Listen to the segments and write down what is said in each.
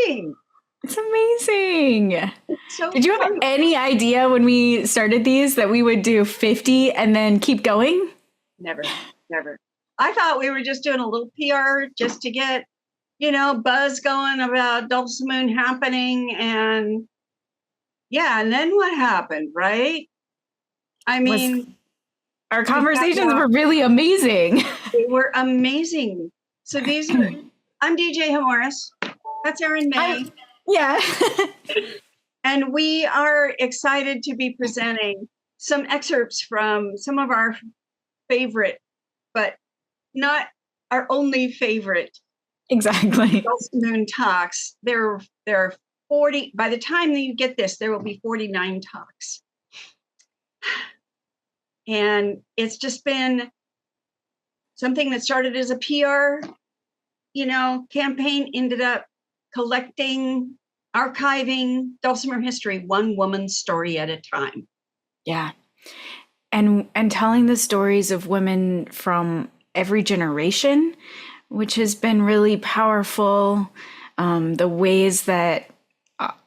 exciting. It's amazing. So did you have any idea when we started these that we would do 50 and then keep going? Never. I thought we were just doing a little PR just to get, buzz going about Dulcimoon happening. And then what happened, right? I mean, our conversations were really amazing. They were amazing. So I'm DJ Morris. That's Erin Mae. Yeah. And we are excited to be presenting some excerpts from some of our favorite, but not our only favorite. Exactly. Dulcimoon Talks. There are 40. By the time that you get this, there will be 49 talks. And it's just been something that started as a PR, campaign, ended up collecting, archiving Dulcimer history, one woman's story at a time. Yeah. And telling the stories of women from every generation, which has been really powerful. The ways that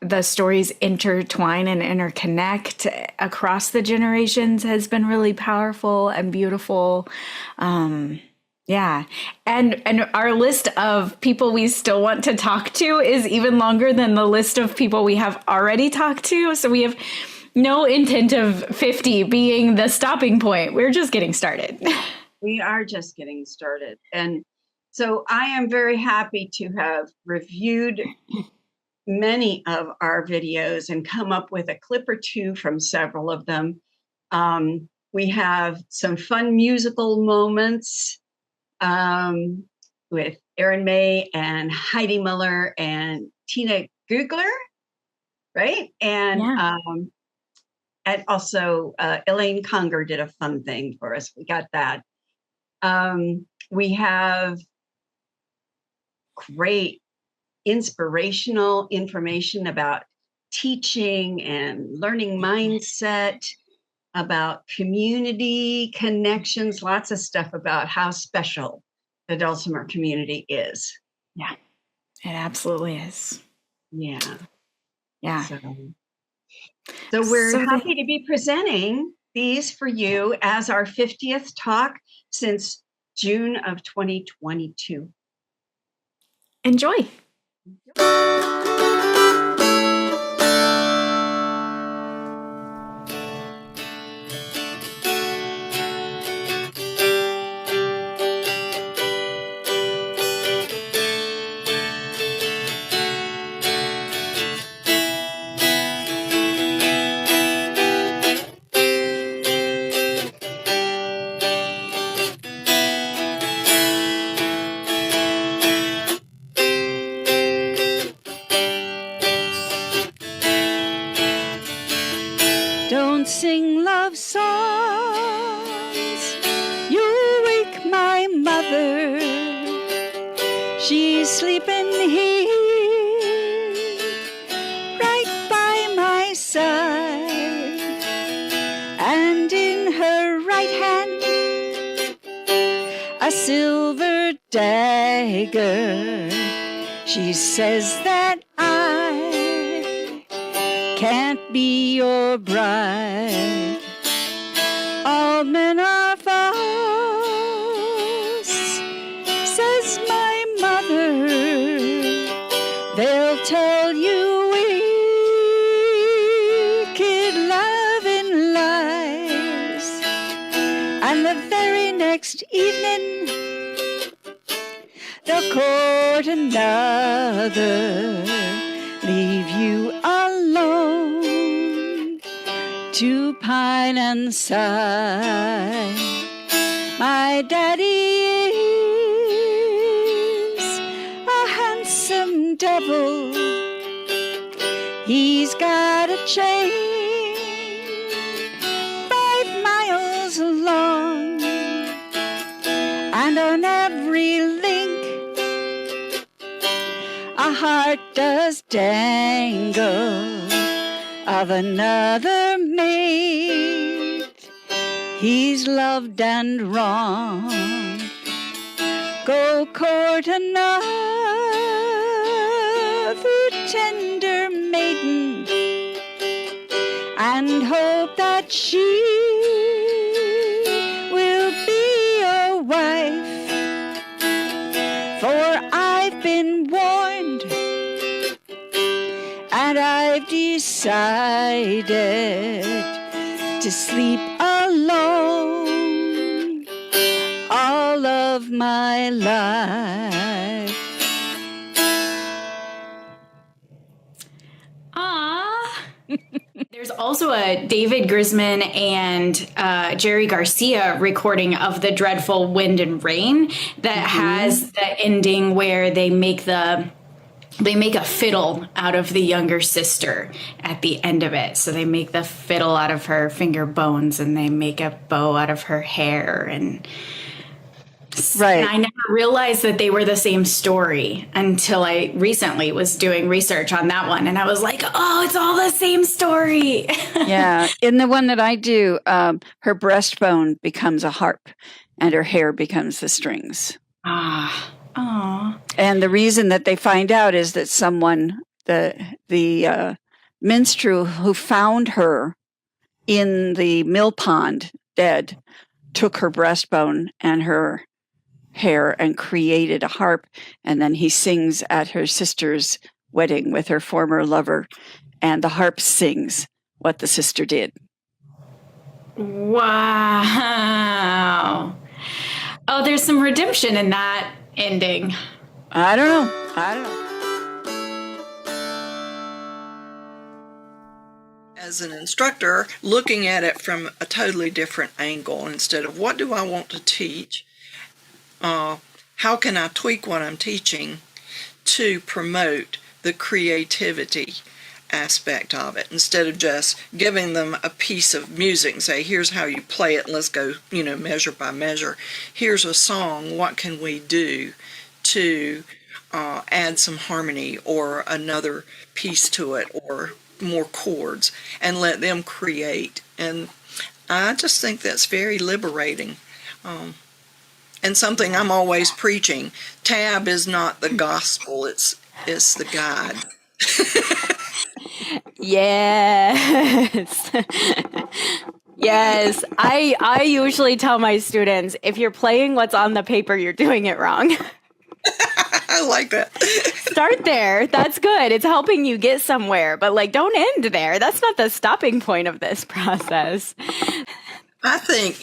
the stories intertwine and interconnect across the generations has been really powerful and beautiful. Yeah. And our list of people we still want to talk to is even longer than the list of people we have already talked to. So we have no intent of 50 being the stopping point. We're just getting started. We are just getting started. And so I am very happy to have reviewed many of our videos and come up with a clip or two from several of them. We have some fun musical moments with Erin Mae and Heidi Muller and Tina Gugler, right? And and also Elaine Conger did a fun thing for us. We got that. We have great inspirational information about teaching and learning mindset, about community connections, lots of stuff about how special the Dulcimer community is. Yeah, it absolutely is. Yeah. So we're happy to be presenting these for you as our 50th talk since June of 2022. Enjoy. Don't sing love songs, you'll wake my mother. She's sleeping here, right by my side. And in her right hand, a silver dagger. She says that I can't be your bride. All men are false, says my mother. They'll tell you wicked loving lies. And the very next evening, they'll court another, leave you alone to pine and sigh. My daddy is a handsome devil. He's got a chain 5 miles long, and on every link a heart does dangle of another mate he's loved and wronged. Go court another tender maiden and hope that she will be your wife. For I've been warned and I've decided to sleep alone all of my life. Ah. There's also a David Grisman and Jerry Garcia recording of The Dreadful Wind and Rain that has the ending where they make a fiddle out of the younger sister at the end of it. So they make the fiddle out of her finger bones and they make a bow out of her hair. And I never realized that they were the same story until I recently was doing research on that one. And I was like, oh, it's all the same story. Yeah. In the one that I do, her breastbone becomes a harp and her hair becomes the strings. Ah. Oh. And the reason that they find out is that someone, the minstrel who found her in the mill pond dead, took her breastbone and her hair and created a harp. And then he sings at her sister's wedding with her former lover. And the harp sings what the sister did. Wow. Oh, there's some redemption in that ending. I don't know. As an instructor, looking at it from a totally different angle, instead of what do I want to teach, how can I tweak what I'm teaching to promote the creativity aspect of it, instead of just giving them a piece of music and say, here's how you play it, and let's go, measure by measure. Here's a song, what can we do to add some harmony or another piece to it or more chords, and let them create. And I just think that's very liberating. And something I'm always preaching. Tab is not the gospel, it's the guide. Yes. Yes. I usually tell my students, if you're playing what's on the paper, you're doing it wrong. I like that. Start there. That's good. It's helping you get somewhere, but don't end there. That's not the stopping point of this process. I think,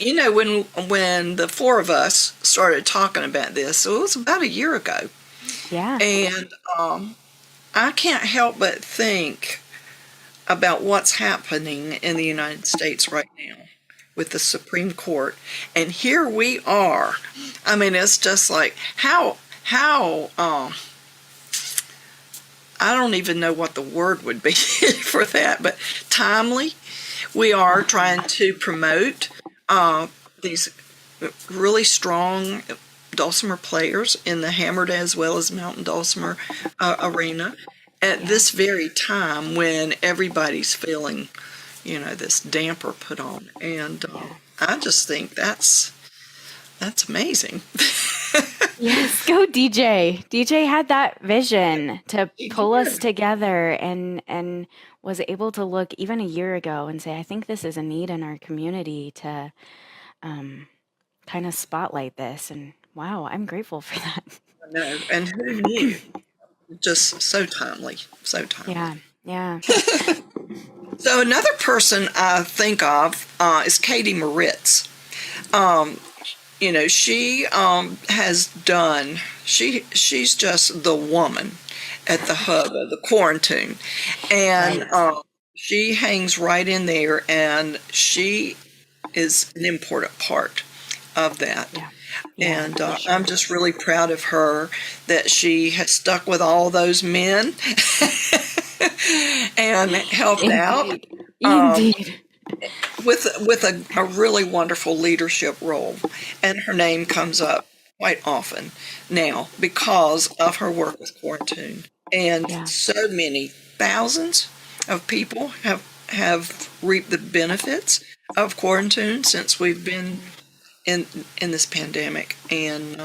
when the four of us started talking about this, so it was about a year ago. Yeah. And I can't help but think about what's happening in the United States right now with the Supreme Court. And here we are. I mean, it's just like, how I don't even know what the word would be for that, but timely. We are trying to promote these really strong dulcimer players in the hammered as well as mountain dulcimer arena at this very time when everybody's feeling, this damper put on. And I just think that's amazing. Yes, go DJ. DJ had that vision to pull us together and was able to look even a year ago and say, I think this is a need in our community to kind of spotlight this. And wow, I'm grateful for that. I know. And who knew? Just so timely. Yeah, yeah. So another person I think of is Katie Moritz. She has done, she's just the woman at the hub of the quarantine. And she hangs right in there, and she is an important part of that. Yeah. And I'm just really proud of her that she has stuck with all those men and helped out. Indeed. With a really wonderful leadership role. And her name comes up quite often now because of her work with quarantine. And so many thousands of people have reaped the benefits of quarantine since we've been in this pandemic. And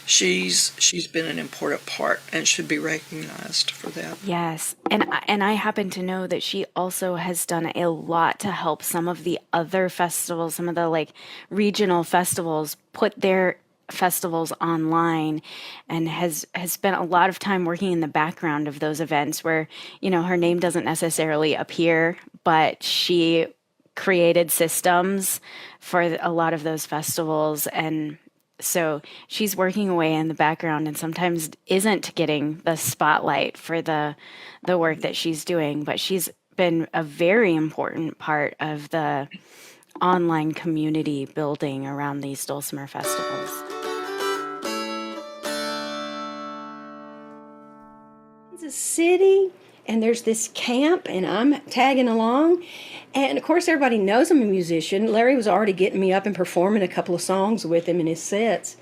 she's been an important part and should be recognized for that. Yes. And I happen to know that she also has done a lot to help some of the other festivals, some of the like regional festivals, put their festivals online, and has spent a lot of time working in the background of those events where, her name doesn't necessarily appear, but she created systems for a lot of those festivals. And so she's working away in the background and sometimes isn't getting the spotlight for the work that she's doing, but she's been a very important part of the online community building around these dulcimer festivals. Kansas City, and there's this camp, and I'm tagging along. And of course, everybody knows I'm a musician. Larry was already getting me up and performing a couple of songs with him in his sets.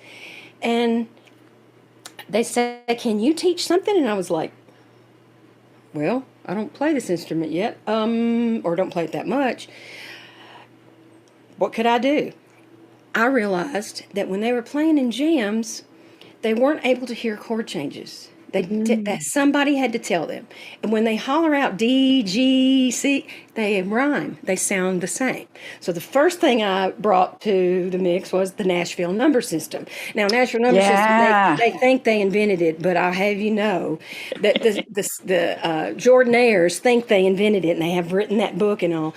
And they said, "Can you teach something?" And I was like, "Well, I don't play this instrument yet, or don't play it that much. What could I do?" I realized that when they were playing in jams, they weren't able to hear chord changes. That somebody had to tell them. And when they holler out D, G, C, they rhyme. They sound the same. So the first thing I brought to the mix was the Nashville number system. Now, Nashville number system, they think they invented it, but I'll have you know that the Jordanaires think they invented it, and they have written that book and all.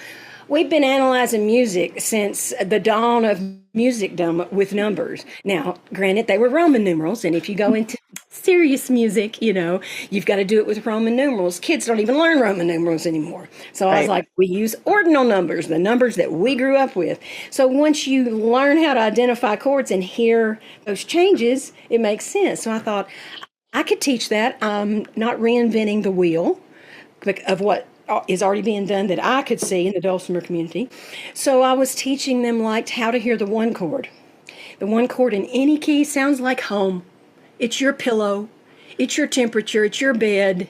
We've been analyzing music since the dawn of musicdom with numbers. Now, granted, they were Roman numerals, and if you go into serious music, you've got to do it with Roman numerals. Kids don't even learn Roman numerals anymore. So I was like, we use ordinal numbers, the numbers that we grew up with. So once you learn how to identify chords and hear those changes, it makes sense. So I thought I could teach that. I'm not reinventing the wheel of what is already being done that I could see in the dulcimer community. So I was teaching them how to hear the one chord. The one chord in any key sounds like home. It's your pillow. It's your temperature. It's your bed.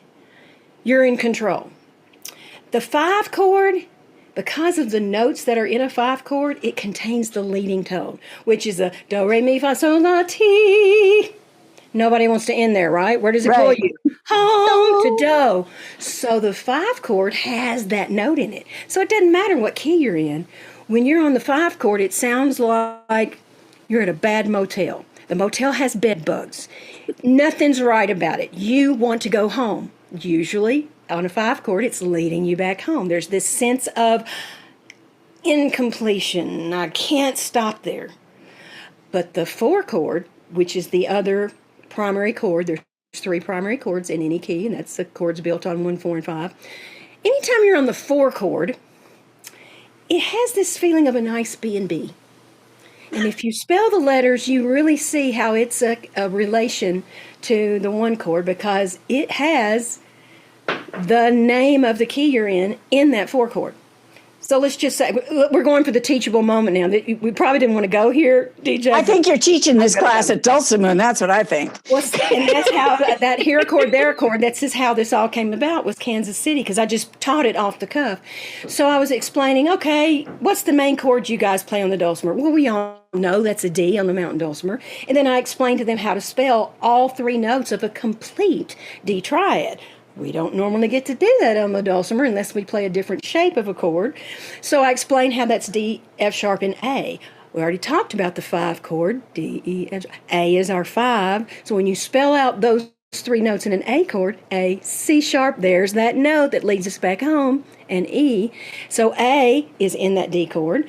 You're in control. The 5 chord, because of the notes that are in a 5 chord, it contains the leading tone, which is a do, re, mi, fa, sol, la, ti. Nobody wants to end there, right? Where does it pull you? Home to do. So the 5 chord has that note in it. So it doesn't matter what key you're in. When you're on the 5 chord, it sounds like you're at a bad motel. The motel has bed bugs. Nothing's right about it. You want to go home. Usually on a 5 chord, it's leading you back home. There's this sense of incompletion. I can't stop there. But the 4 chord, which is the other primary chord, there's 3 primary chords in any key, and that's the chords built on 1, 4, and 5. Anytime you're on the 4 chord, it has this feeling of a nice B and B. And if you spell the letters, you really see how it's a relation to the 1 chord, because it has the name of the key you're in that 4 chord. So let's just say we're going for the teachable moment now. We probably didn't want to go here, DJ. I think you're teaching this class at Dulcimoon. That's what I think. And that's how that here chord, there chord, that's just how this all came about, was Kansas City, because I just taught it off the cuff. So I was explaining, okay, what's the main chord you guys play on the dulcimer? Well, we all know that's a D on the mountain dulcimer. And then I explained to them how to spell all 3 notes of a complete D triad. We don't normally get to do that on the dulcimer unless we play a different shape of a chord. So I explained how that's D, F sharp, and A. We already talked about the 5 chord, D, E, F. A is our 5. So when you spell out those 3 notes in an A chord, A, C sharp, there's that note that leads us back home, and E. So A is in that D chord.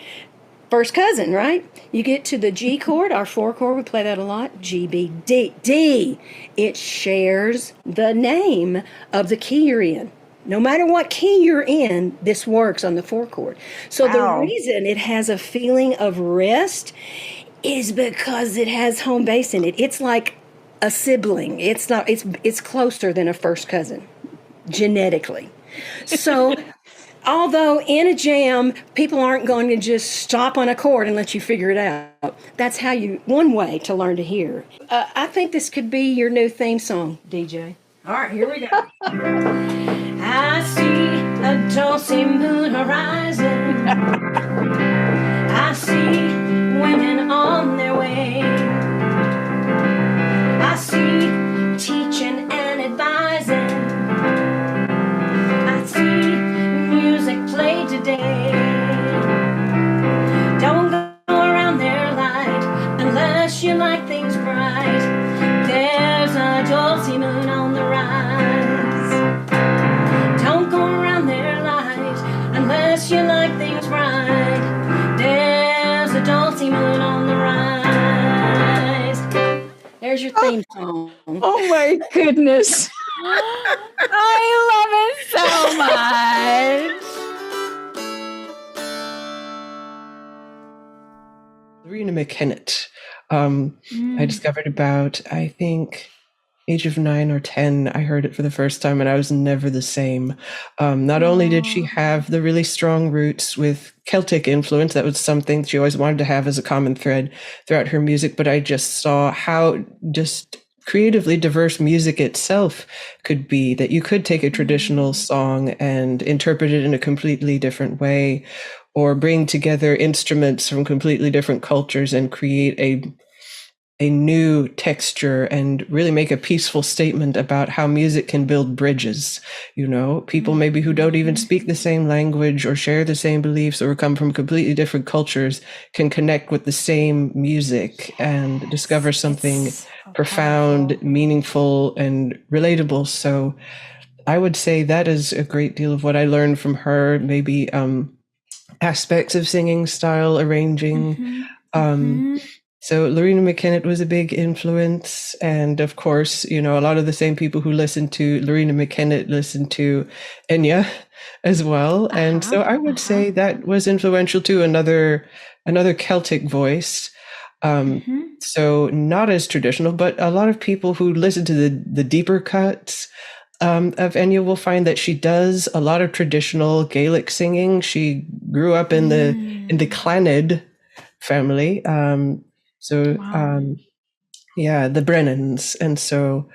First cousin, right? You get to the G chord, our 4 chord, we play that a lot. G, B, D. D, it shares the name of the key you're in. No matter what key you're in, this works on the 4 chord. So the reason it has a feeling of rest is because it has home base in it. It's like a sibling. It's closer than a first cousin, genetically. So although in a jam, people aren't going to just stop on a chord and let you figure it out. That's one way to learn to hear. I think this could be your new theme song, DJ. All right, here we go. I see a Dulcimoon horizon. I see women on their way. guess you like things right. There's a Dulcimoon on the rise. There's your theme song. Oh my goodness. I love it so much. Lorena McKennett. I discovered about, I think, age of 9 or 10, I heard it for the first time, and I was never the same. Not only did she have the really strong roots with Celtic influence, that was something she always wanted to have as a common thread throughout her music, but I just saw how just creatively diverse music itself could be, that you could take a traditional song and interpret it in a completely different way, or bring together instruments from completely different cultures and create a new texture and really make a peaceful statement about how music can build bridges. You know, people maybe who don't even speak the same language or share the same beliefs or come from completely different cultures can connect with the same music and discover something profound, meaningful, and relatable. So I would say that is a great deal of what I learned from her, maybe aspects of singing style, arranging. So Lorena McKennett was a big influence. And of course, you know, a lot of the same people who listened to Lorena McKennett listened to Enya as well. And so I would say that was influential too, another Celtic voice. So not as traditional, but a lot of people who listen to the deeper cuts of Enya will find that she does a lot of traditional Gaelic singing. She grew up in the Clannad family. The Brennans. And so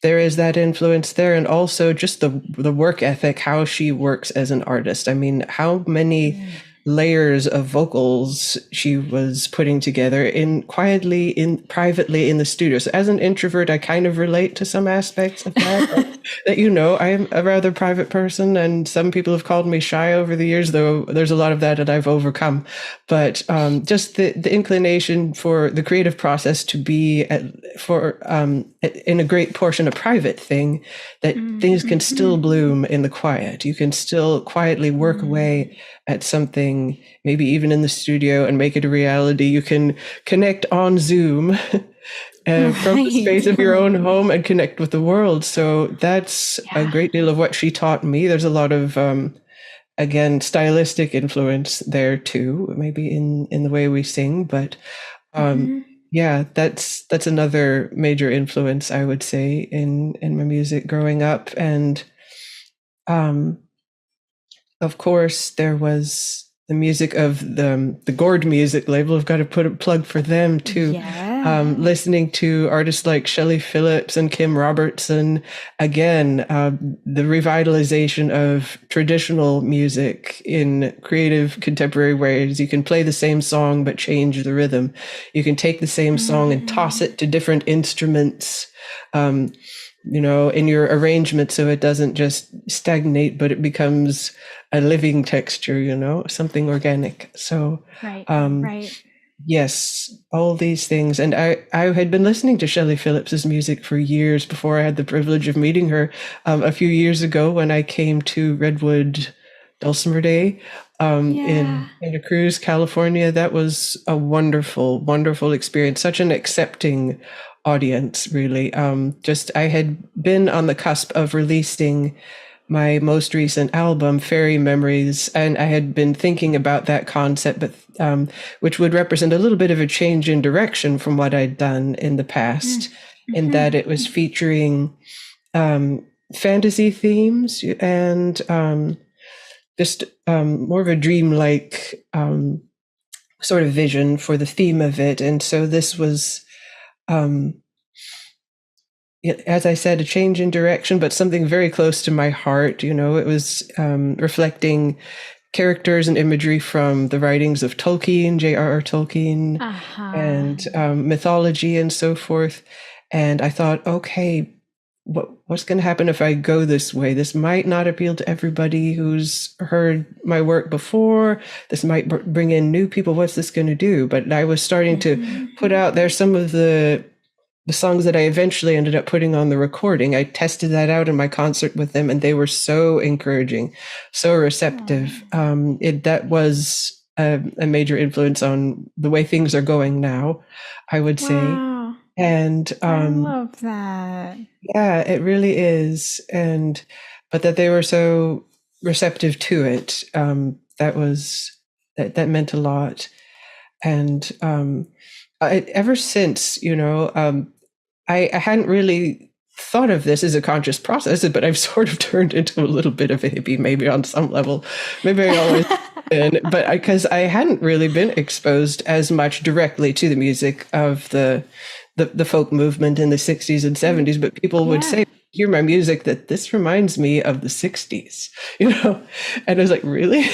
there is that influence there. And also just the work ethic, how she works as an artist. I mean, how many layers of vocals she was putting together privately in the studio. So as an introvert, I kind of relate to some aspects of that. That, you know, I am a rather private person, and some people have called me shy over the years, though there's a lot of that I've overcome. But just the inclination for the creative process to be in a great portion a private thing, that things can still bloom in the quiet. You can still quietly work away at something, maybe even in the studio, and make it a reality. You can connect on Zoom from the space of your own home and connect with the world. So that's a great deal of what she taught me. There's a lot of, again, stylistic influence there too, maybe in the way we sing. But that's another major influence, I would say, in my music growing up. And of course, there was the music of the Gord music label. I've got to put a plug for them too. Listening to artists like Shelley Phillips and Kim Robertson. Again, the revitalization of traditional music in creative contemporary ways. You can play the same song but change the rhythm. You can take the same song and toss it to different instruments. You know, in your arrangement, so it doesn't just stagnate, but it becomes a living texture, you know, something organic. So, yes, all these things. And I had been listening to Shelley Phillips's music for years before I had the privilege of meeting her a few years ago when I came to Redwood Dulcimer Day in Santa Cruz, California. That was a wonderful, wonderful experience. Such an accepting audience, really. I had been on the cusp of releasing my most recent album, Fairy Memories, and I had been thinking about that concept, but which would represent a little bit of a change in direction from what I'd done in the past, in that it was featuring fantasy themes and just more of a dreamlike sort of vision for the theme of it. And so this was, as I said, a change in direction, but something very close to my heart. You know, it was reflecting characters and imagery from the writings of Tolkien, J.R.R. Tolkien, and mythology and so forth. And I thought, okay, what's going to happen if I go this way? This might not appeal to everybody who's heard my work before. This might bring in new people. What's this going to do? But I was starting to put out there some of the the songs that I eventually ended up putting on the recording, I tested that out in my concert with them, and they were so encouraging, so receptive. That was a major influence on the way things are going now, I would say. Wow. And I love that. yeah, it really is. But that they were so receptive to it, that meant a lot. And ever since, I hadn't really thought of this as a conscious process, but I've sort of turned into a little bit of a hippie, maybe on some level. Maybe I always been, but because I hadn't really been exposed as much directly to the music of the folk movement in the 60s and 70s, but people would say, hear my music, that this reminds me of the 60s, and I was like, really?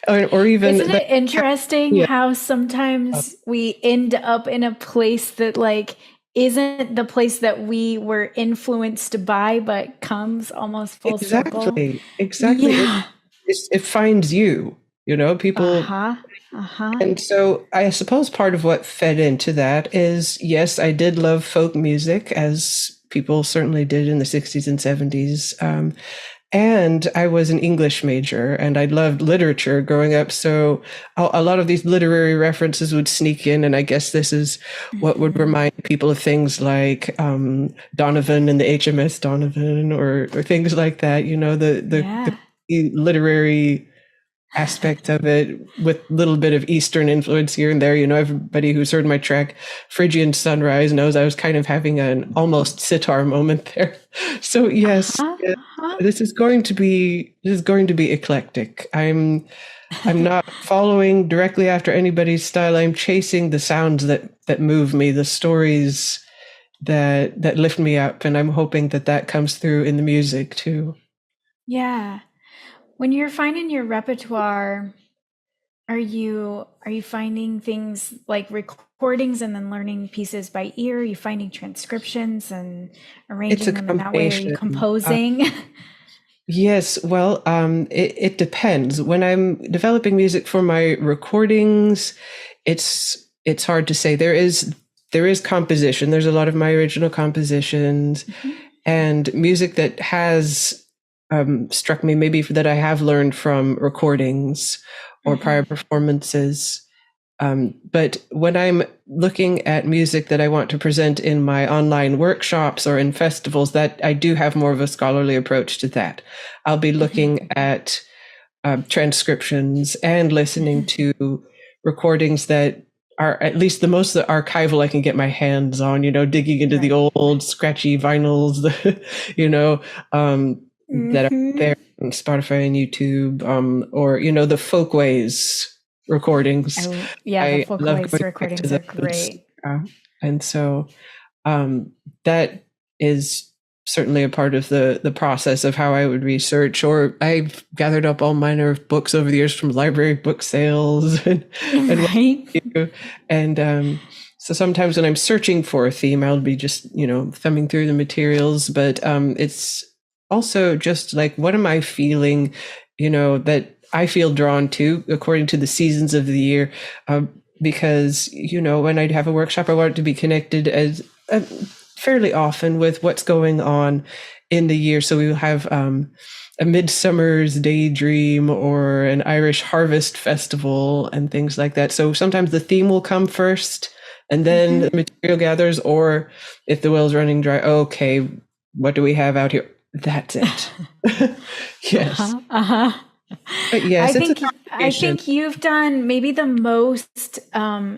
or even isn't it interesting how sometimes we end up in a place that like isn't the place that we were influenced by, but comes almost full circle. Exactly. Yeah. It finds you, people. And so I suppose part of what fed into that is, yes, I did love folk music, as people certainly did in the 60s and 70s. And I was an English major, and I loved literature growing up. So a lot of these literary references would sneak in. And I guess this is what would remind people of things like Donovan and the HMS Donovan, or things like that, the literary aspect of it, with a little bit of Eastern influence here and there. Everybody who's heard my track Phrygian Sunrise knows I was kind of having an almost sitar moment there. So yes, this is going to be eclectic. I'm not following directly after anybody's style. I'm chasing the sounds that move me, the stories that lift me up, and I'm hoping that comes through in the music too. Yeah. When you're finding your repertoire, are you finding things like recordings and then learning pieces by ear? Are you finding transcriptions and arranging them in that way? Are you composing? Yes, well, it depends. When I'm developing music for my recordings, it's hard to say. There is composition. There's a lot of my original compositions, and music that has struck me, maybe that I have learned from recordings or prior performances. But when I'm looking at music that I want to present in my online workshops or in festivals, that I do have more of a scholarly approach to that. I'll be looking at transcriptions and listening to recordings that are at least the most archival I can get my hands on, digging into the old scratchy vinyls, that are there on Spotify and YouTube, or the Folkways recordings. The Folkways recordings are great. And so that is certainly a part of the process of how I would research. Or I've gathered up all manner of books over the years from library book sales, and so sometimes when I'm searching for a theme, I'll be just thumbing through the materials, but it's also just like, what am I feeling, that I feel drawn to according to the seasons of the year, because when I have a workshop, I want it to be connected as fairly often with what's going on in the year. So we will have a Midsummer's Daydream or an Irish Harvest Festival and things like that. So sometimes the theme will come first, and then the material gathers. Or if the well's running dry, okay, what do we have out here? That's it. Yes. But yes, I think you've done maybe the most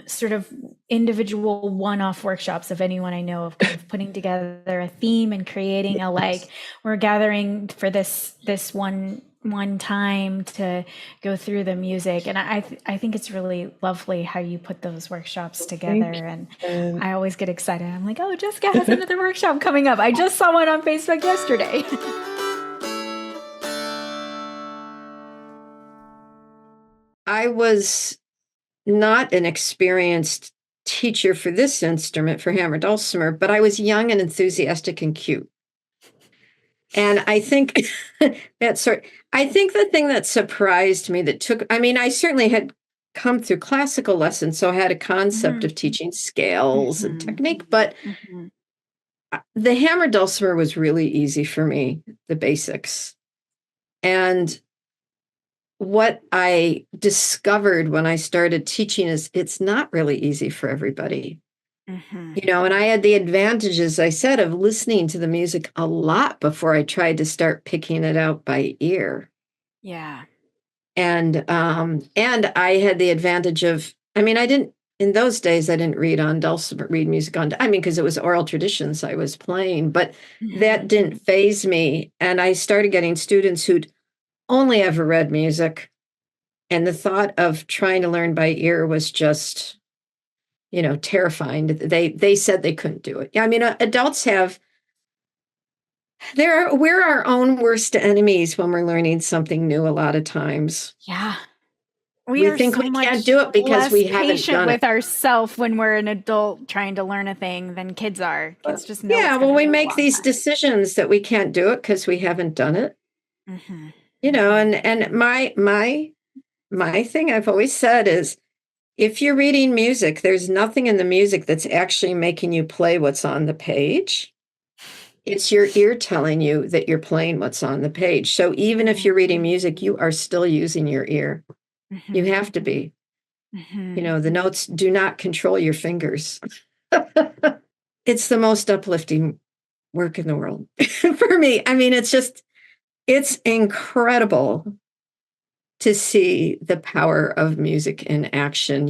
sort of individual one-off workshops of anyone I know, of kind of putting together a theme and creating we're gathering for this one time to go through the music. And I think it's really lovely how you put those workshops together. And I always get excited. I'm like, oh, Jessica has another workshop coming up. I just saw one on Facebook yesterday. I was not an experienced teacher for this instrument, for hammer dulcimer, but I was young and enthusiastic and cute. And I think I think the thing that surprised me, I certainly had come through classical lessons, so I had a concept of teaching scales and technique, but the hammer dulcimer was really easy for me, the basics. And what I discovered when I started teaching is it's not really easy for everybody. You know, and I had the advantage, as I said, of listening to the music a lot before I tried to start picking it out by ear. Yeah. And I had the advantage of, I mean, I didn't, in those days, I didn't read music on, I mean, because it was oral traditions I was playing, but that didn't faze me. And I started getting students who'd only ever read music. And the thought of trying to learn by ear was just, you know, terrifying. They said they couldn't do it. I mean, adults we're our own worst enemies when we're learning something new a lot of times. Yeah. We are think so we much can't do it because less we haven't patient done with it. ourselves when we're an adult trying to learn a thing than kids are. Kids just know. Yeah, it's well, gonna we take a make long these time. decisions that we can't do it because we haven't done it. You know, and my thing I've always said is, if you're reading music, there's nothing in the music that's actually making you play what's on the page. It's your ear telling you that you're playing what's on the page. So even if you're reading music, you are still using your ear. You have to be. You know, the notes do not control your fingers. It's the most uplifting work in the world for me. I mean, it's incredible to see the power of music in action.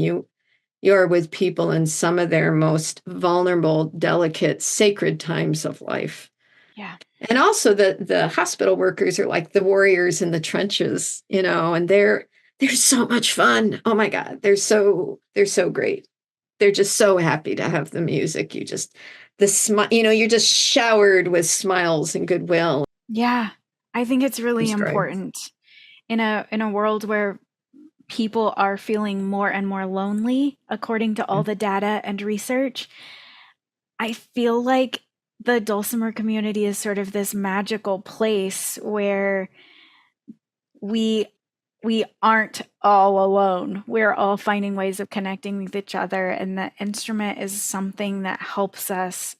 You're with people in some of their most vulnerable, delicate, sacred times of life. Yeah. And also the hospital workers are like the warriors in the trenches, you know, and they're so much fun. Oh my God. They're so great. They're just so happy to have the music. You're just showered with smiles and goodwill. Yeah. I think it's really It's great. important in a world where people are feeling more and more lonely, according to all the data and research. I feel like the dulcimer community is sort of this magical place where we aren't all alone. We're all finding ways of connecting with each other, and the instrument is something that helps us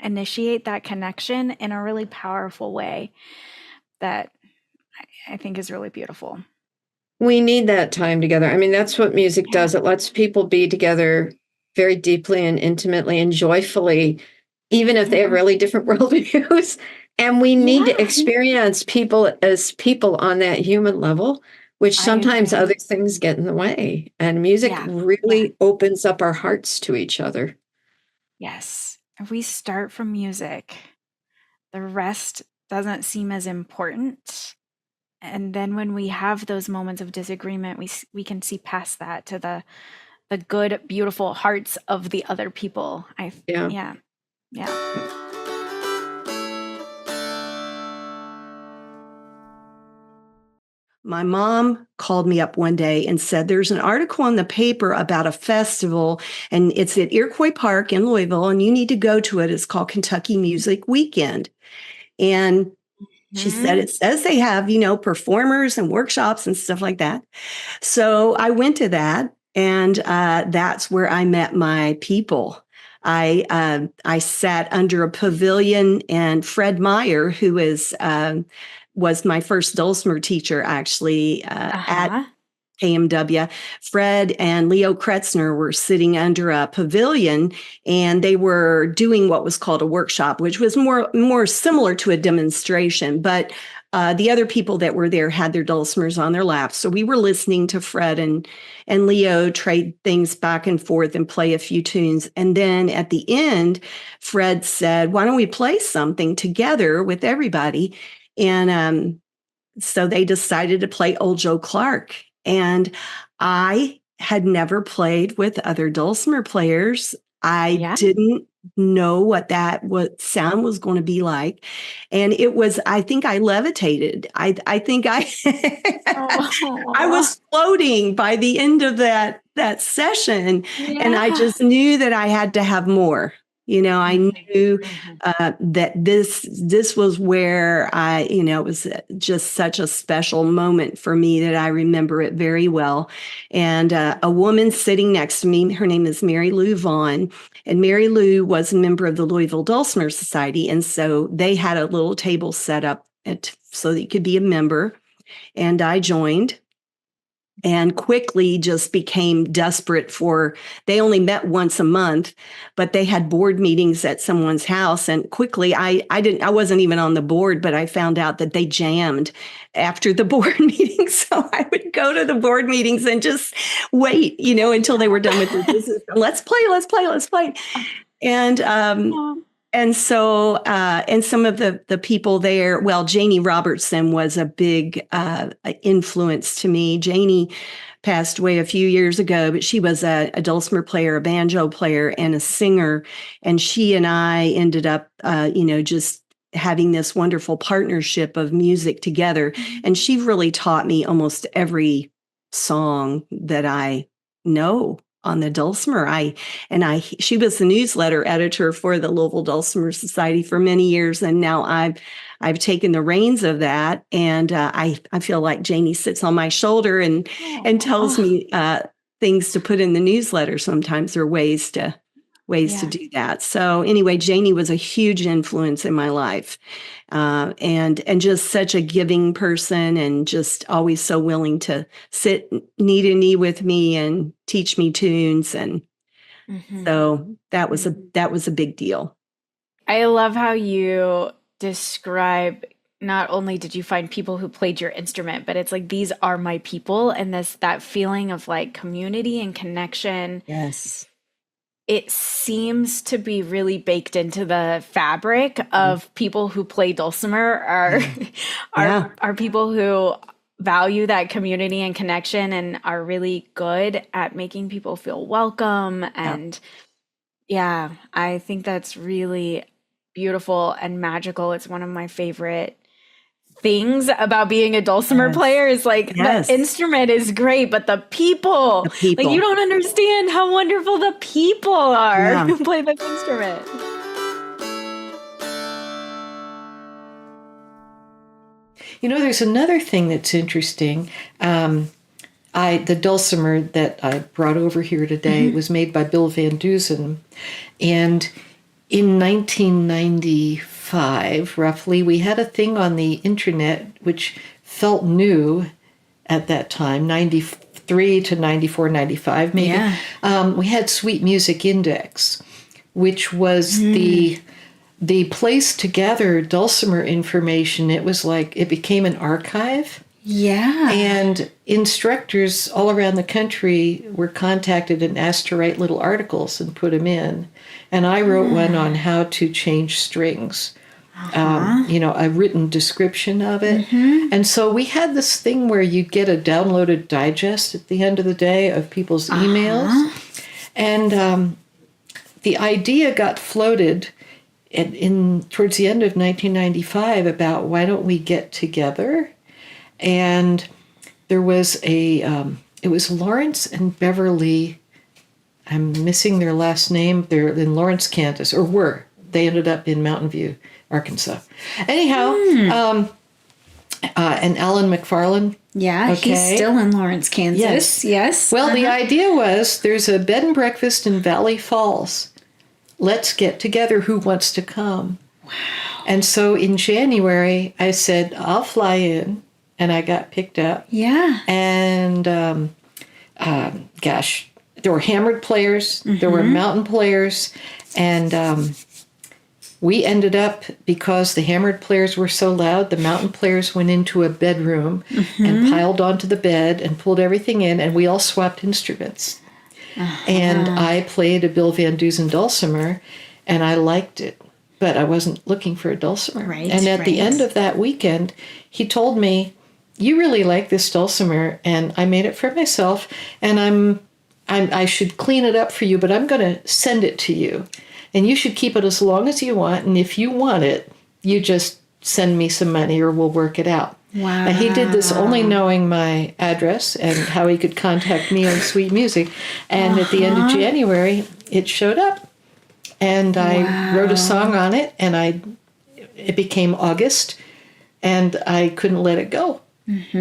initiate that connection in a really powerful way that I think is really beautiful. We need that time together. I mean, that's what music does. It lets people be together very deeply and intimately and joyfully, even if they have really different worldviews. And we need to experience people as people on that human level, which sometimes other things get in the way. And music really opens up our hearts to each other. Yes. If we start from music, the rest doesn't seem as important. And then when we have those moments of disagreement, we can see past that to the good, beautiful hearts of the other people. Yeah. My mom called me up one day and said, there's an article in the paper about a festival, and it's at Iroquois Park in Louisville, and you need to go to it. It's called Kentucky Music Weekend. And she said, it says they have, you know, performers and workshops and stuff like that. So I went to that, and that's where I met my people. I sat under a pavilion, and Fred Meyer, who was my first dulcimer teacher, actually, at KMW. Fred and Leo Kretzner were sitting under a pavilion, and they were doing what was called a workshop, which was more similar to a demonstration. But the other people that were there had their dulcimers on their laps. So we were listening to Fred and Leo trade things back and forth and play a few tunes. And then at the end, Fred said, why don't we play something together with everybody? And so they decided to play Old Joe Clark. And I had never played with other dulcimer players. I didn't know what sound was going to be like. And it was, I think I levitated. I think I was floating by the end of that session. And I just knew that I had to have more. I knew that this was where it was just such a special moment for me that I remember it very well. And a woman sitting next to me, her name is Mary Lou Vaughn, and Mary Lou was a member of the Louisville Dulcimer Society. And so they had a little table set up so that you could be a member. And I joined. And quickly just became desperate they only met once a month, but they had board meetings at someone's house. And quickly, I wasn't even on the board, but I found out that they jammed after the board meetings. So I would go to the board meetings and just wait, until they were done with their business. Let's play. And so, and some of the people there, well, Janie Robertson was a big influence to me. Janie passed away a few years ago, but she was a dulcimer player, a banjo player, and a singer. And she and I ended up, just having this wonderful partnership of music together. And she really taught me almost every song that I know on the dulcimer. She was the newsletter editor for the Louisville Dulcimer Society for many years, and now I've taken the reins of that, and I feel like Janie sits on my shoulder and tells me things to put in the newsletter. Sometimes there are ways to do that. So anyway, Janie was a huge influence in my life, and just such a giving person, and just always so willing to sit knee to knee with me and teach me tunes. And so that was a big deal. I love how you describe, not only did you find people who played your instrument, but it's like, these are my people, and that feeling of like community and connection. Yes. It seems to be really baked into the fabric of people who play dulcimer are people who value that community and connection and are really good at making people feel welcome. And I think that's really beautiful and magical. It's one of my favorite things about being a dulcimer player is like the instrument is great, but the people, like you don't understand how wonderful the people are who play this instrument. There's another thing that's interesting. The dulcimer that I brought over here today was made by Bill Van Dusen, and in 1995, roughly, we had a thing on the internet which felt new at that time, 93 to 94, 95 maybe. Yeah. We had Sweet Music Index, which was the place to gather dulcimer information. It was like, it became an archive. Yeah. And instructors all around the country were contacted and asked to write little articles and put them in. And I wrote one on how to change strings, a written description of it. And so we had this thing where you'd get a downloaded digest at the end of the day of people's emails. And the idea got floated towards the end of 1995 about why don't we get together. And there was it was Lawrence and Beverly, I'm missing their last name, they're in Lawrence, Kansas, or were. They ended up in Mountain View, Arkansas. Anyhow, and Alan McFarland. Yeah, he's still in Lawrence, Kansas. Yes. Well, the idea was there's a bed and breakfast in Valley Falls. Let's get together. Who wants to come? Wow. And so in January, I said, I'll fly in. And I got picked up. Yeah. And, there were hammered players. There were mountain players. And we ended up, because the hammered players were so loud, the mountain players went into a bedroom and piled onto the bed and pulled everything in. And we all swapped instruments. And I played a Bill Van Dusen dulcimer, and I liked it. But I wasn't looking for a dulcimer. Right, and at the end of that weekend, he told me, you really like this dulcimer, and I made it for myself, and I should clean it up for you, but I'm going to send it to you. And you should keep it as long as you want, and if you want it, you just send me some money or we'll work it out. Wow. And he did this only knowing my address and how he could contact me on Sweet Music. And at the end of January, it showed up. And I wrote a song on it, and it became August, and I couldn't let it go.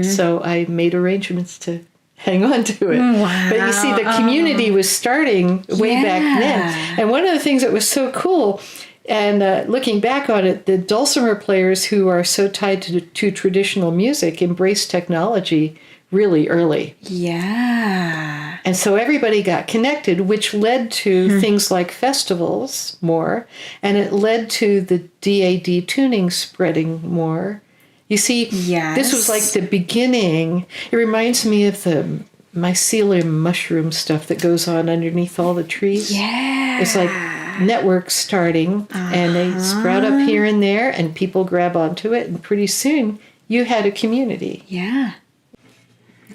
So I made arrangements to hang on to it. Wow. But you see, the community was starting way back then. And one of the things that was so cool, and looking back on it, the dulcimer players who are so tied to traditional music embraced technology really early. Yeah. And so everybody got connected, which led to things like festivals more, and it led to the DAD tuning spreading more. You see, this was like the beginning. It reminds me of the mycelium mushroom stuff that goes on underneath all the trees. Yeah. It's like networks starting, and they sprout up here and there, and people grab onto it, and pretty soon you had a community. Yeah.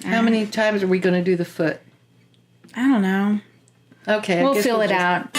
How many times are we going to do the foot? I don't know. Okay. We'll fill it out.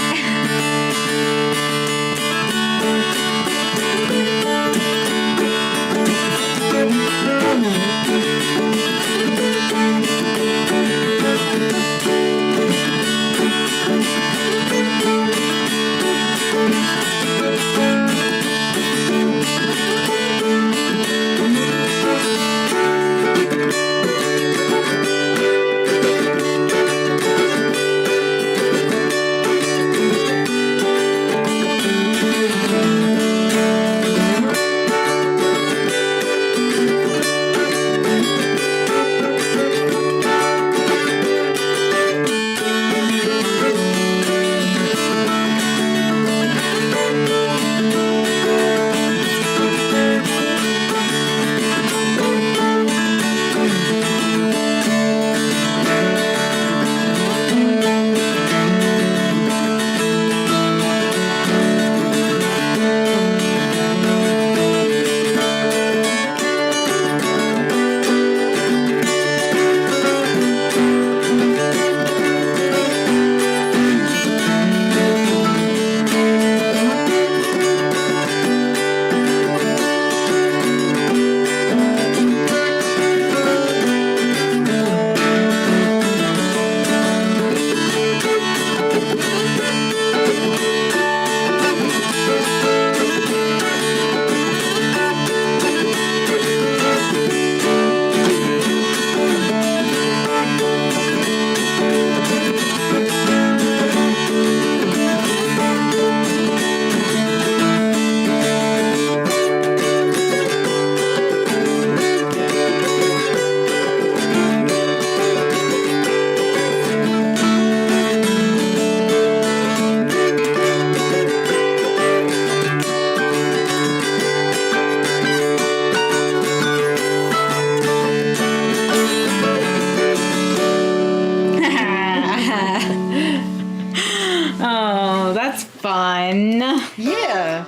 Oh, that's fun. Yeah.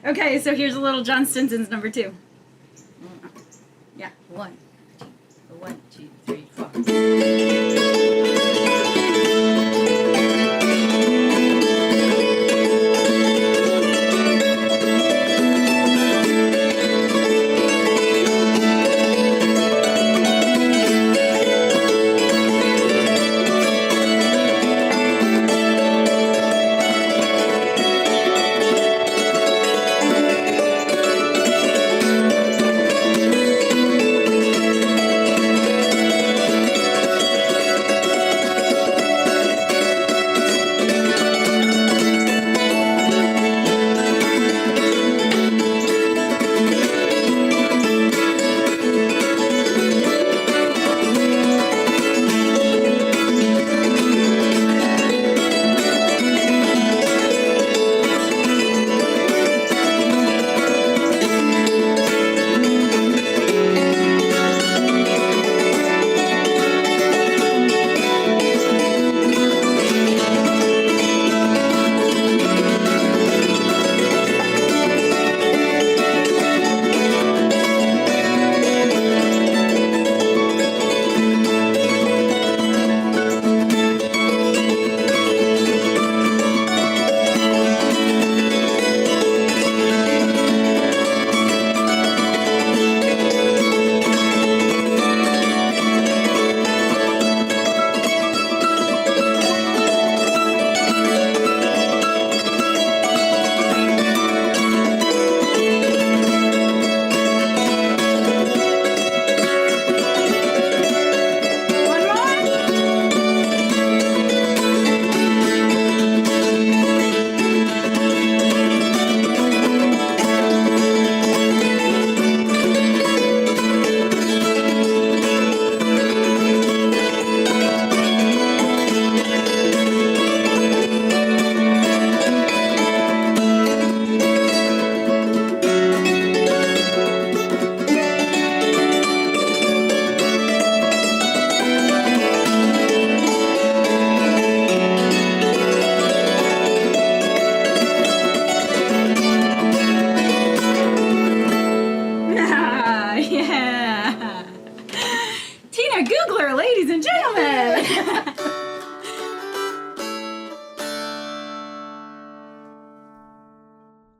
Okay, so here's a little John Stinson's number 2. Yeah, 1, 2, 3, 4.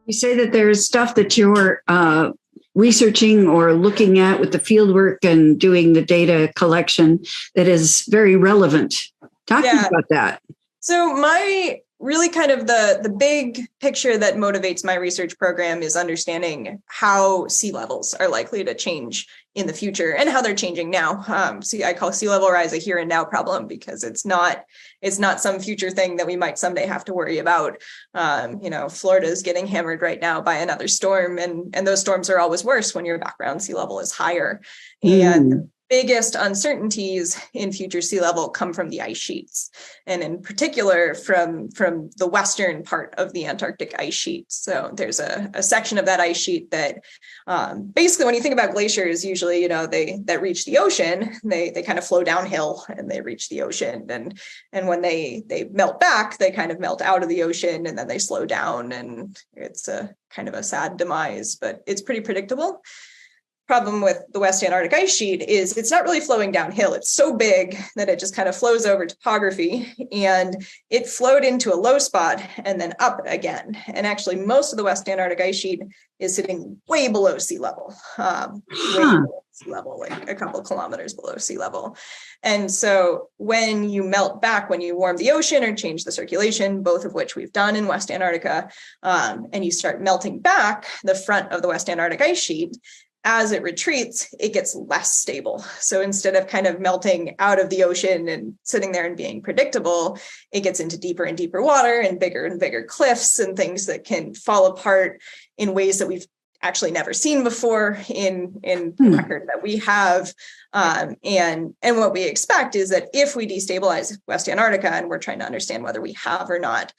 You say that there's stuff that you're researching or looking at with the fieldwork and doing the data collection that is very relevant. Talk to me about that. So my really kind of the big picture that motivates my research program is understanding how sea levels are likely to change in the future and how they're changing now. I call sea level rise a here and now problem because it's not some future thing that we might someday have to worry about. Florida is getting hammered right now by another storm, and those storms are always worse when your background sea level is higher. And the biggest uncertainties in future sea level come from the ice sheets, and in particular from the western part of the Antarctic ice sheet. So there's a section of that ice sheet that basically, when you think about glaciers, usually that reach the ocean, they kind of flow downhill and they reach the ocean, and when they melt back, they kind of melt out of the ocean and then they slow down, and it's a kind of a sad demise, but it's pretty predictable. Problem with the West Antarctic ice sheet is it's not really flowing downhill. It's so big that it just kind of flows over topography, and it flowed into a low spot and then up again. And actually, most of the West Antarctic ice sheet is sitting way below sea level, like a couple of kilometers below sea level. And so when you melt back, when you warm the ocean or change the circulation, both of which we've done in West Antarctica, and you start melting back the front of the West Antarctic ice sheet, as it retreats, it gets less stable. So instead of kind of melting out of the ocean and sitting there and being predictable, it gets into deeper and deeper water and bigger cliffs and things that can fall apart in ways that we've actually never seen before in the record that we have. And what we expect is that if we destabilize West Antarctica, and we're trying to understand whether we have or not,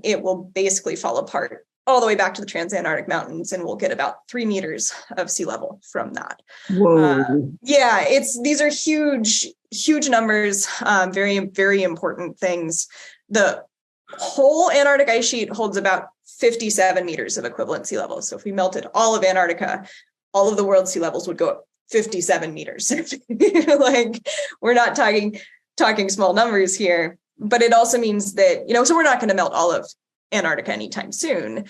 it will basically fall apart all the way back to the Transantarctic Mountains, and we'll get about 3 meters of sea level from that. Whoa. These are huge numbers, very, very important things. The whole Antarctic ice sheet holds about 57 meters of equivalent sea level. So if we melted all of Antarctica, all of the world's sea levels would go up 57 meters. Like, we're not talking small numbers here, but it also means that, so we're not going to melt all of Antarctica anytime soon,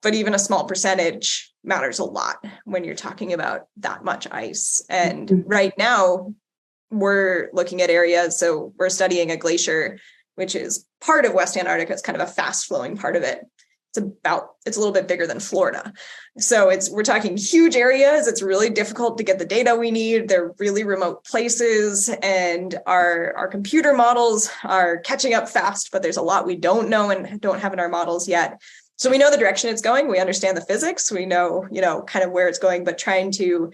but even a small percentage matters a lot when you're talking about that much ice. And right now we're looking at areas. So we're studying a glacier, which is part of West Antarctica. It's kind of a fast flowing part of it. It's a little bit bigger than Florida. So we're talking huge areas. It's really difficult to get the data we need. They're really remote places, and our computer models are catching up fast, but there's a lot we don't know and don't have in our models yet. So we know the direction it's going. We understand the physics. We know, kind of where it's going, but trying to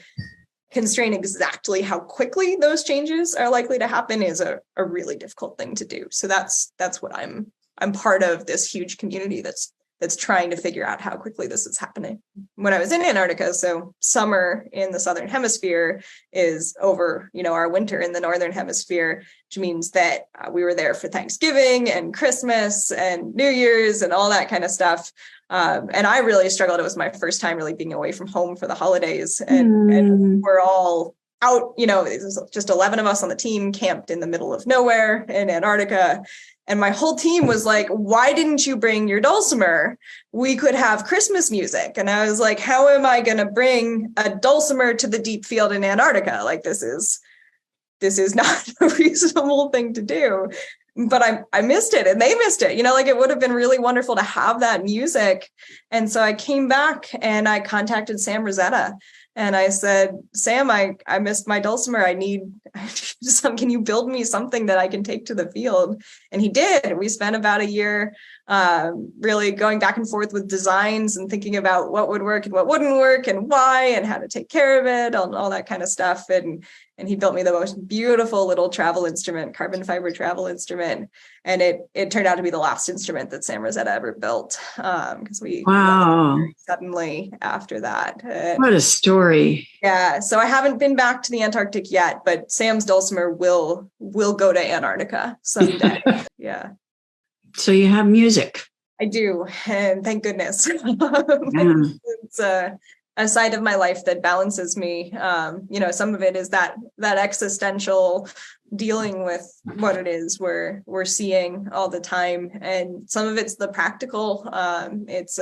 constrain exactly how quickly those changes are likely to happen is a really difficult thing to do. So that's what I'm part of this huge community that's trying to figure out how quickly this is happening. When I was in Antarctica, so summer in the Southern Hemisphere is over, our winter in the Northern Hemisphere, which means that we were there for Thanksgiving and Christmas and New Year's and all that kind of stuff. And I really struggled. It was my first time really being away from home for the holidays. And we're all out, it was just 11 of us on the team camped in the middle of nowhere in Antarctica. And my whole team was like, why didn't you bring your dulcimer? We could have Christmas music. And I was like, how am I going to bring a dulcimer to the deep field in Antarctica? Like, this is not a reasonable thing to do. But I missed it, and they missed it. It would have been really wonderful to have that music. And so I came back and I contacted Sam Rosetta. And I said, Sam, I missed my dulcimer. I need some. Can you build me something that I can take to the field? And he did. We spent about a year really going back and forth with designs and thinking about what would work and what wouldn't work and why and how to take care of it, all that kind of stuff. And he built me the most beautiful little travel instrument, carbon fiber travel instrument. And it turned out to be the last instrument that Sam Rosetta ever built, because we suddenly after that. What a story. Yeah. So I haven't been back to the Antarctic yet, but Sam's dulcimer will go to Antarctica someday. Yeah. So you have music. I do. And thank goodness. a side of my life that balances me. Some of it is that existential dealing with what it is we're seeing all the time, and some of it's the practical. It's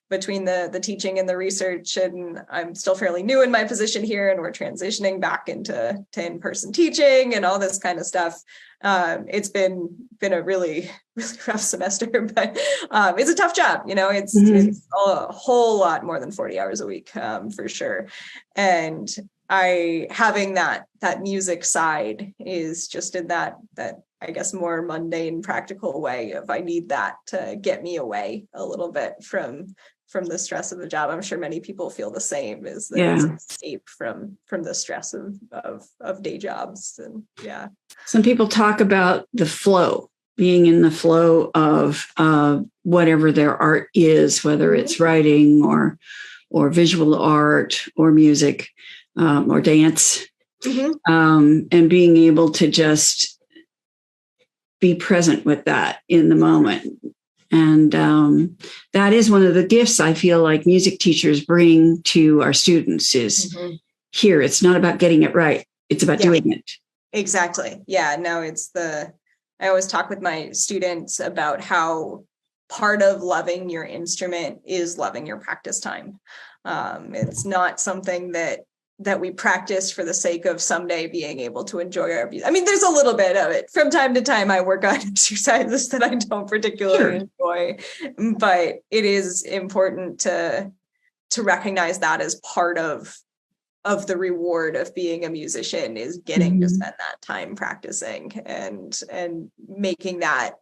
between the teaching and the research, and I'm still fairly new in my position here, and we're transitioning back into in-person teaching and all this kind of stuff. It's been a really, really rough semester, but it's a tough job. It's a whole lot more than 40 hours a week, for sure. And having that music side is just in that I guess more mundane, practical way of I need that to get me away a little bit from the stress of the job. I'm sure many people feel the same, is that it's an escape from the stress of day jobs. And some people talk about the flow, being in the flow of whatever their art is, whether it's writing or visual art or music or dance, and being able to just be present with that in the moment. And that is one of the gifts I feel like music teachers bring to our students is here. It's not about getting it right. It's about doing it. Exactly. Yeah, no, I always talk with my students about how part of loving your instrument is loving your practice time. It's not something that we practice for the sake of someday being able to enjoy our music. I mean, there's a little bit of it. From time to time, I work on exercises that I don't particularly enjoy, but it is important to recognize that as part of the reward of being a musician is getting to spend that time practicing and making that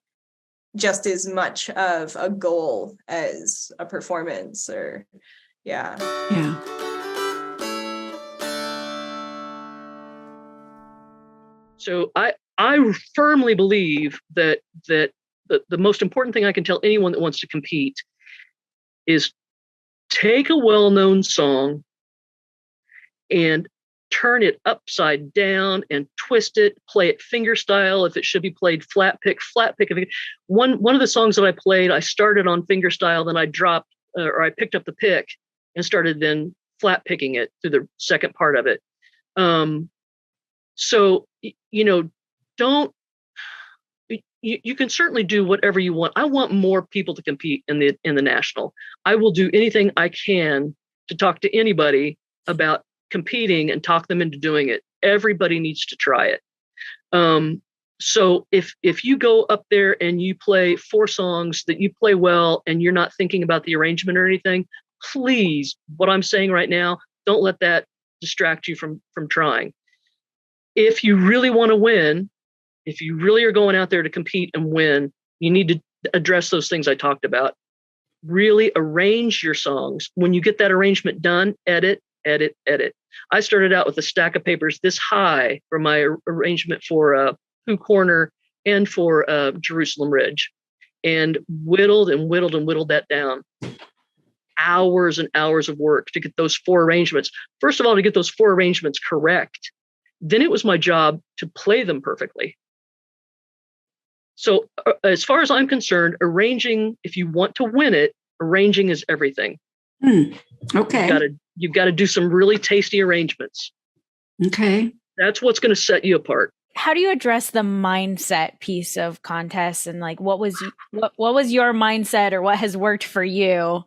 just as much of a goal as a performance or So I firmly believe that the most important thing I can tell anyone that wants to compete is take a well-known song and turn it upside down and twist it, play it finger style if it should be played flat pick. One of the songs that I played, I started on finger style, then I dropped or I picked up the pick and started then flat picking it through the second part of it. So, you can certainly do whatever you want. I want more people to compete in the national. I will do anything I can to talk to anybody about competing and talk them into doing it. Everybody needs to try it. So if you go up there and you play 4 songs that you play well and you're not thinking about the arrangement or anything, please, what I'm saying right now, don't let that distract you from trying. If you really want to win, if you really are going out there to compete and win, you need to address those things I talked about. Really arrange your songs. When you get that arrangement done, edit. I started out with a stack of papers this high for my arrangement for Pooh Corner and for Jerusalem Ridge, and whittled that down. Hours and hours of work to get those 4 arrangements. First of all, to get those 4 arrangements correct. Then it was my job to play them perfectly. So as far as I'm concerned, arranging, if you want to win it, arranging is everything. Okay. You've got to do some really tasty arrangements. Okay. That's what's going to set you apart. How do you address the mindset piece of contests, and like what was your mindset, or what has worked for you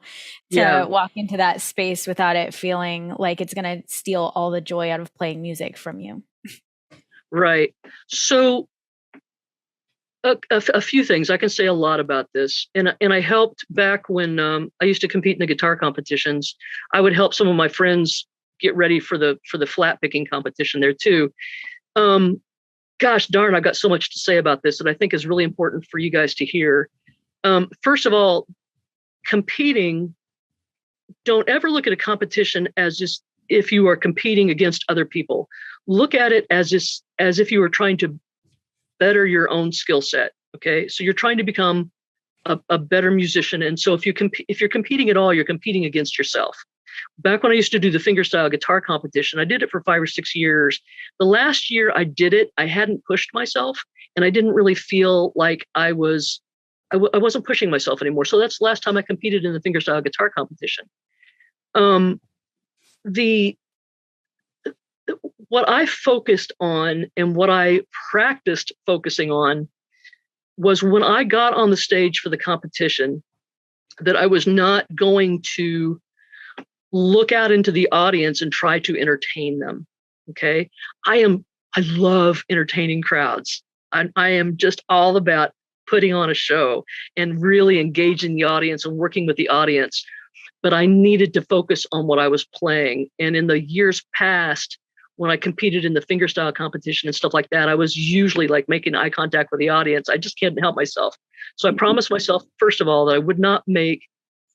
to walk into that space without it feeling like it's going to steal all the joy out of playing music from you? Right. So a few things. I can say a lot about this. And I helped back when I used to compete in the guitar competitions. I would help some of my friends get ready for the flat picking competition there too. Gosh darn, I've got so much to say about this that I think is really important for you guys to hear. First of all, competing, don't ever look at a competition as just if you are competing against other people. Look at it as if you were trying to better your own skill set. Okay, so you're trying to become a better musician, and so if you're competing at all, you're competing against yourself. Back when I used to do the fingerstyle guitar competition, I did it for 5 or 6 years. The last year I did it, I hadn't pushed myself, and I didn't really feel like I wasn't pushing myself anymore. So that's the last time I competed in the fingerstyle guitar competition. the what I focused on and what I practiced focusing on was when I got on the stage for the competition, that I was not going to look out into the audience and try to entertain them. Okay. I love entertaining crowds. I am just all about putting on a show and really engaging the audience and working with the audience. But I needed to focus on what I was playing. And in the years past, when I competed in the fingerstyle competition and stuff like that, I was usually like making eye contact with the audience. I just can't help myself. So I promised myself, first of all, that I would not make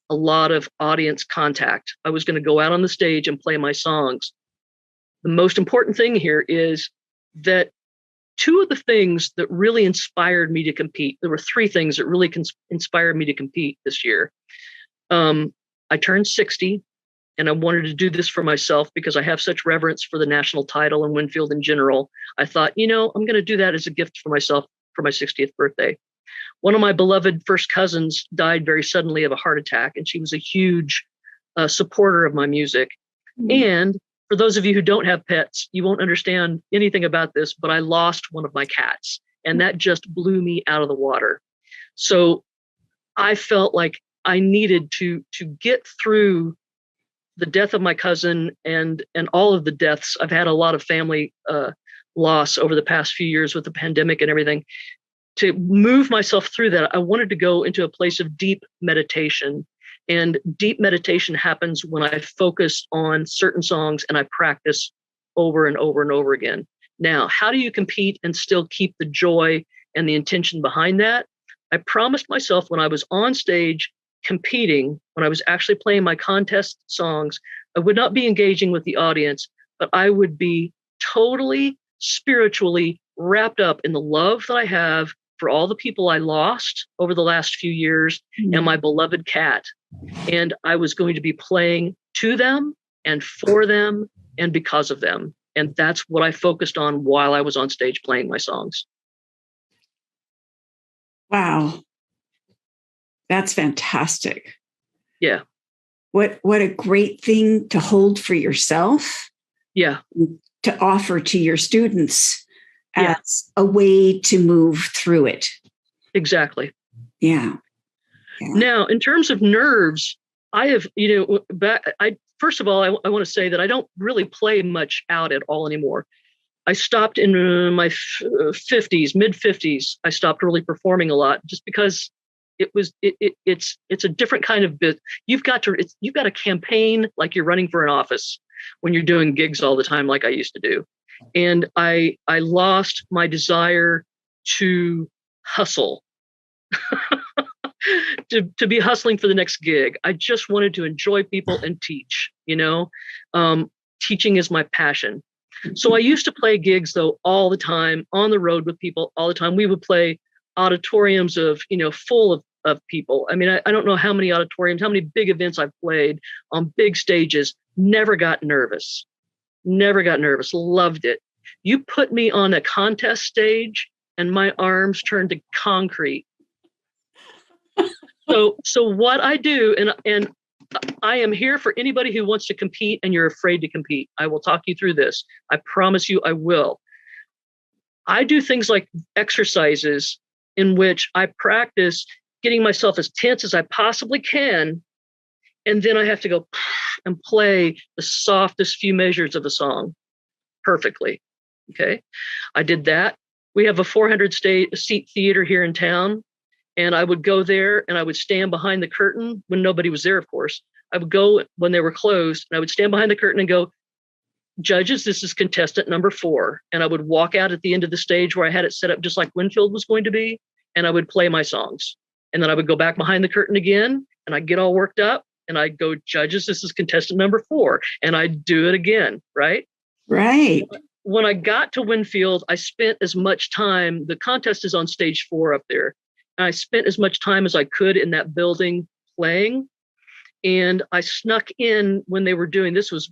a lot of audience contact. I was going to go out on the stage and play my songs. The most important thing here is that two of the things that really inspired me to compete, there were three things that really inspired me to compete this year. I turned 60 and I wanted to do this for myself because I have such reverence for the national title and Winfield in general. I thought, I'm going to do that as a gift for myself for my 60th birthday. One of my beloved first cousins died very suddenly of a heart attack, and she was a huge supporter of my music. And for those of you who don't have pets, you won't understand anything about this, but I lost one of my cats, and that just blew me out of the water. So I felt like I needed to get through the death of my cousin and all of the deaths. I've had a lot of family loss over the past few years with the pandemic and everything. To move myself through that, I wanted to go into a place of deep meditation. And deep meditation happens when I focus on certain songs and I practice over and over and over again. Now, how do you compete and still keep the joy and the intention behind that? I promised myself when I was on stage competing, when I was actually playing my contest songs, I would not be engaging with the audience, but I would be totally spiritually wrapped up in the love that I have for all the people I lost over the last few years and my beloved cat. And I was going to be playing to them and for them and because of them. And that's what I focused on while I was on stage playing my songs. Wow. That's fantastic. Yeah. What a great thing to hold for yourself. Yeah. To offer to your students as a way to move through it. Exactly. Yeah. Now, in terms of nerves, I have, first of all, I want to say that I don't really play much out at all anymore. I stopped in my 50s, mid 50s. I stopped really performing a lot just because it's a different kind of bit. You've got to campaign like you're running for an office when you're doing gigs all the time, like I used to do. And I lost my desire to hustle, to be hustling for the next gig. I just wanted to enjoy people and teach, teaching is my passion. So I used to play gigs though, all the time on the road with people all the time. We would play auditoriums of, full of people. I mean, I don't know how many auditoriums, how many big events I've played on big stages, never got nervous. Loved it. You put me on a contest stage and my arms turned to concrete. So what I do, and I am here for anybody who wants to compete and you're afraid to compete. I will talk you through this. I promise you I will. I do things like exercises in which I practice getting myself as tense as I possibly can. And then I have to go and play the softest few measures of a song perfectly. Okay. I did that. We have a 400-seat theater here in town. And I would go there and I would stand behind the curtain when nobody was there, of course. I would go when they were closed and I would stand behind the curtain and go, judges, this is contestant number 4. And I would walk out at the end of the stage where I had it set up just like Winfield was going to be. And I would play my songs. And then I would go back behind the curtain again and I'd get all worked up and I'd go, judges, this is contestant number 4. And I'd do it again, right? Right. When I got to Winfield, I spent as much time, the contest is on stage 4 up there. And I spent as much time as I could in that building playing. And I snuck in when they were doing, this was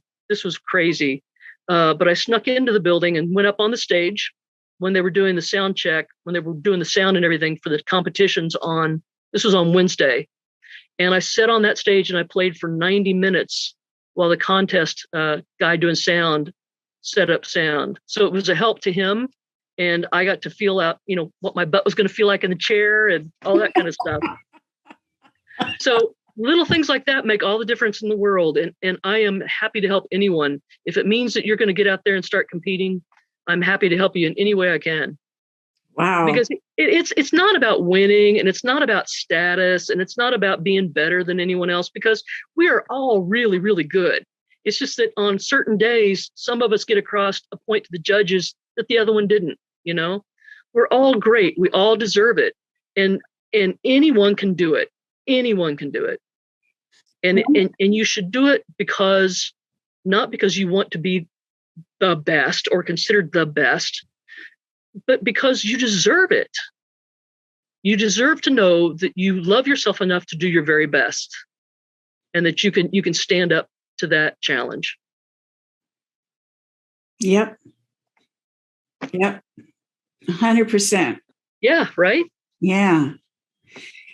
crazy. But I snuck into the building and went up on the stage when they were doing the sound check, when they were doing the sound and everything for the competitions this was on Wednesday. And I sat on that stage and I played for 90 minutes while the contest guy doing sound set up sound. So it was a help to him. And I got to feel out, what my butt was going to feel like in the chair and all that kind of stuff. So little things like that make all the difference in the world. And I am happy to help anyone. If it means that you're going to get out there and start competing, I'm happy to help you in any way I can. Wow. Because it's not about winning, and it's not about status, and it's not about being better than anyone else, because we are all really, really good. It's just that on certain days, some of us get across a point to the judges that the other one didn't. We're all great. We all deserve it. And anyone can do it. Anyone can do it. And you should do it not because you want to be the best or considered the best, but because you deserve it. You deserve to know that you love yourself enough to do your very best, and that you can stand up to that challenge. Yep. 100%. Yeah, right? Yeah.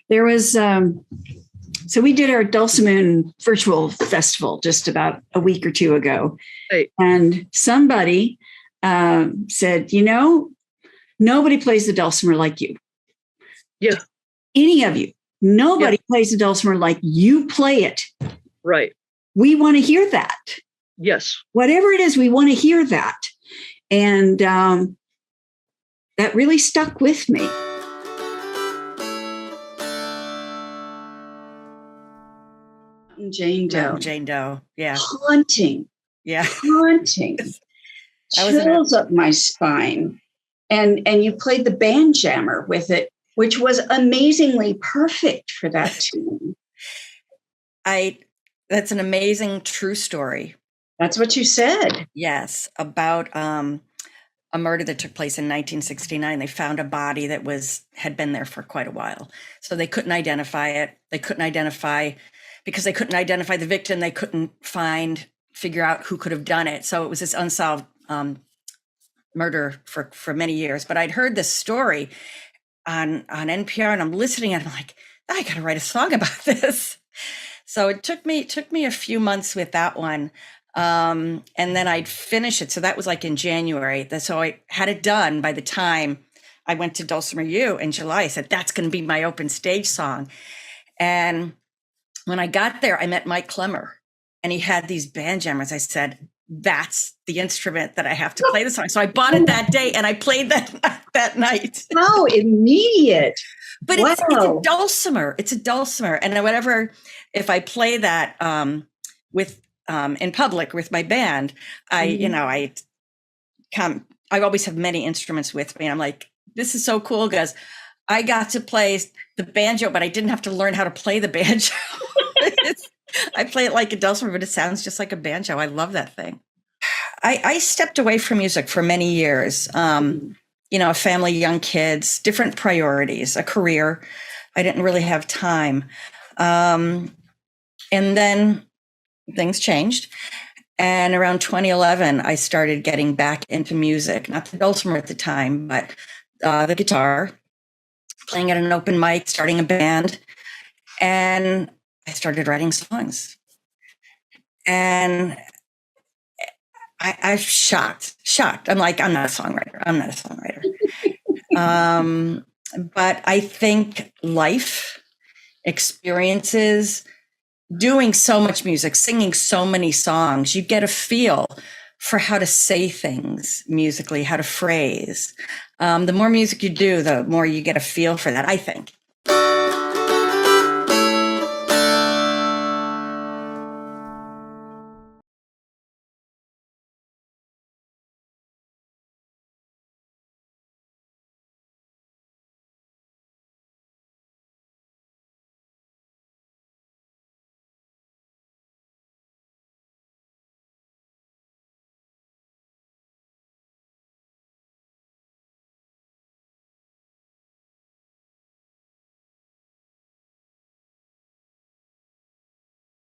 There was, so we did our Dulcimoon virtual festival just about a week or two ago. Right. And somebody said, nobody plays the dulcimer like you. Yeah. Any of you. Nobody plays the dulcimer like you play it. Right. We want to hear that. Yes. Whatever it is, we want to hear that. And that really stuck with me. Jane Doe. No, Jane Doe. Yeah. Haunting. Yeah. Haunting. Chills up my spine. And you played the band jammer with it, which was amazingly perfect for that tune. That's an amazing true story. That's what you said. Yes, about a murder that took place in 1969. They found a body that had been there for quite a while. So they couldn't identify it. Because they couldn't identify the victim, they couldn't figure out who could have done it. So it was this unsolved murder for many years. But I'd heard this story on NPR, and I'm listening, and I'm like, I got to write a song about this. So it took me a few months with that one. And then I'd finish it. So that was like in January. So I had it done by the time I went to Dulcimer U in July. I said, that's going to be my open stage song. And when I got there, I met Mike Clemmer, and he had these band jammers. I said, that's the instrument that I have to play the song. So I bought it that day, and I played that night. How immediate. But wow. It's a dulcimer. It's a dulcimer. And whatever, if I play that in public with my band, I always have many instruments with me. I'm like, this is so cool because I got to play the banjo, but I didn't have to learn how to play the banjo. I play it like a dulcimer, but it sounds just like a banjo. I love that thing. I stepped away from music for many years. A family, young kids, different priorities, a career. I didn't really have time. And then things changed. And around 2011, I started getting back into music, not the dulcimer at the time, but the guitar, playing at an open mic, starting a band. And I started writing songs. And I'm shocked. I'm like, I'm not a songwriter. But I think life experiences, doing so much music, singing so many songs, you get a feel for how to say things musically, how to phrase. The more music you do, the more you get a feel for that, I think.